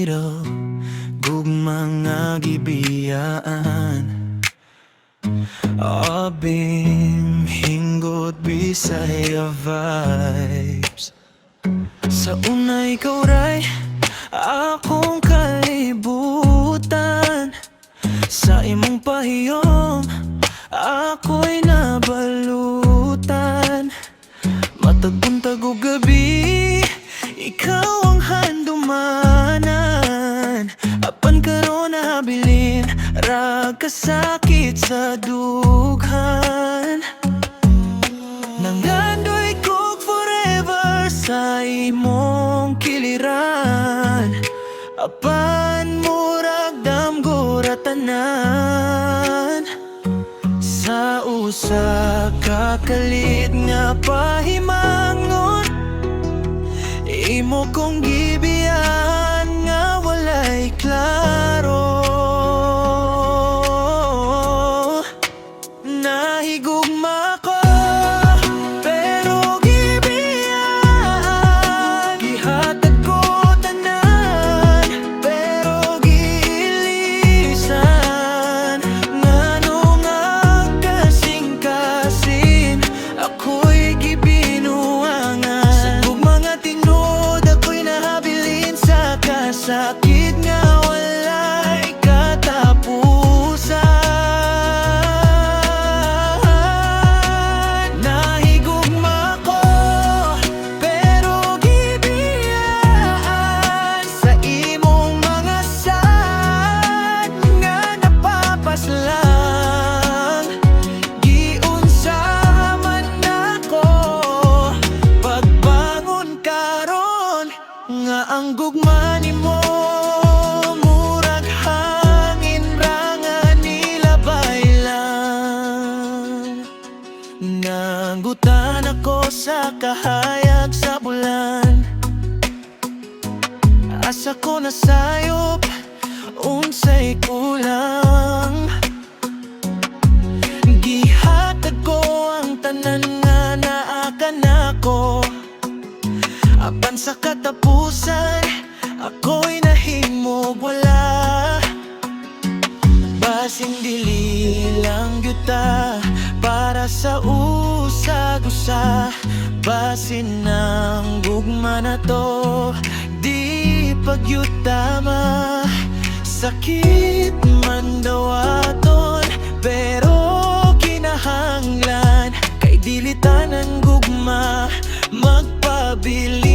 title, gugmang nga gibiyaan. Abim hinggot Bisaya vibes. Sa una ikaw ray akong kalibutan. Sa imong pahiyom ako'y nabalutan. Matag buntag o gabi ikaw ang handumanan. Apan karon nabilin ra kasakit sa dughan. Nangandoy kog forever sa imong kiliran. Apan murag damgo ra tanan. Sa usa ka kalit nga pahimangon, imo kong gibiyan nga walay klaro. Nahigugma ko pero gibiyan, gihatag ko tanan pero giilisan. Nganong ang kasing-kasing ako'y gibinuangan. Sa mga tinod ako'y nahabilin sa kasakit nga walay katapusan. Nahigugma ko pero gibiyan sa imong mga sad nga napapaslang. Giunsa man ako pagbangon karon nga ang gugma nimo murag hangin ra nga nilabay lang. Nanggutan ako sa kahayag sa bulan, asa ko nasayop unsay kulang. Gihatag ko ang tanan nga naa kanako. Apan sa katapusan ako'y nahimog wala. Basin dili lang yuta para sa usag-usa. Basin ang gugma na to di pagyutama. Sakit man daw aton pero kinahanglan kay dilitan ang gugma magpabili.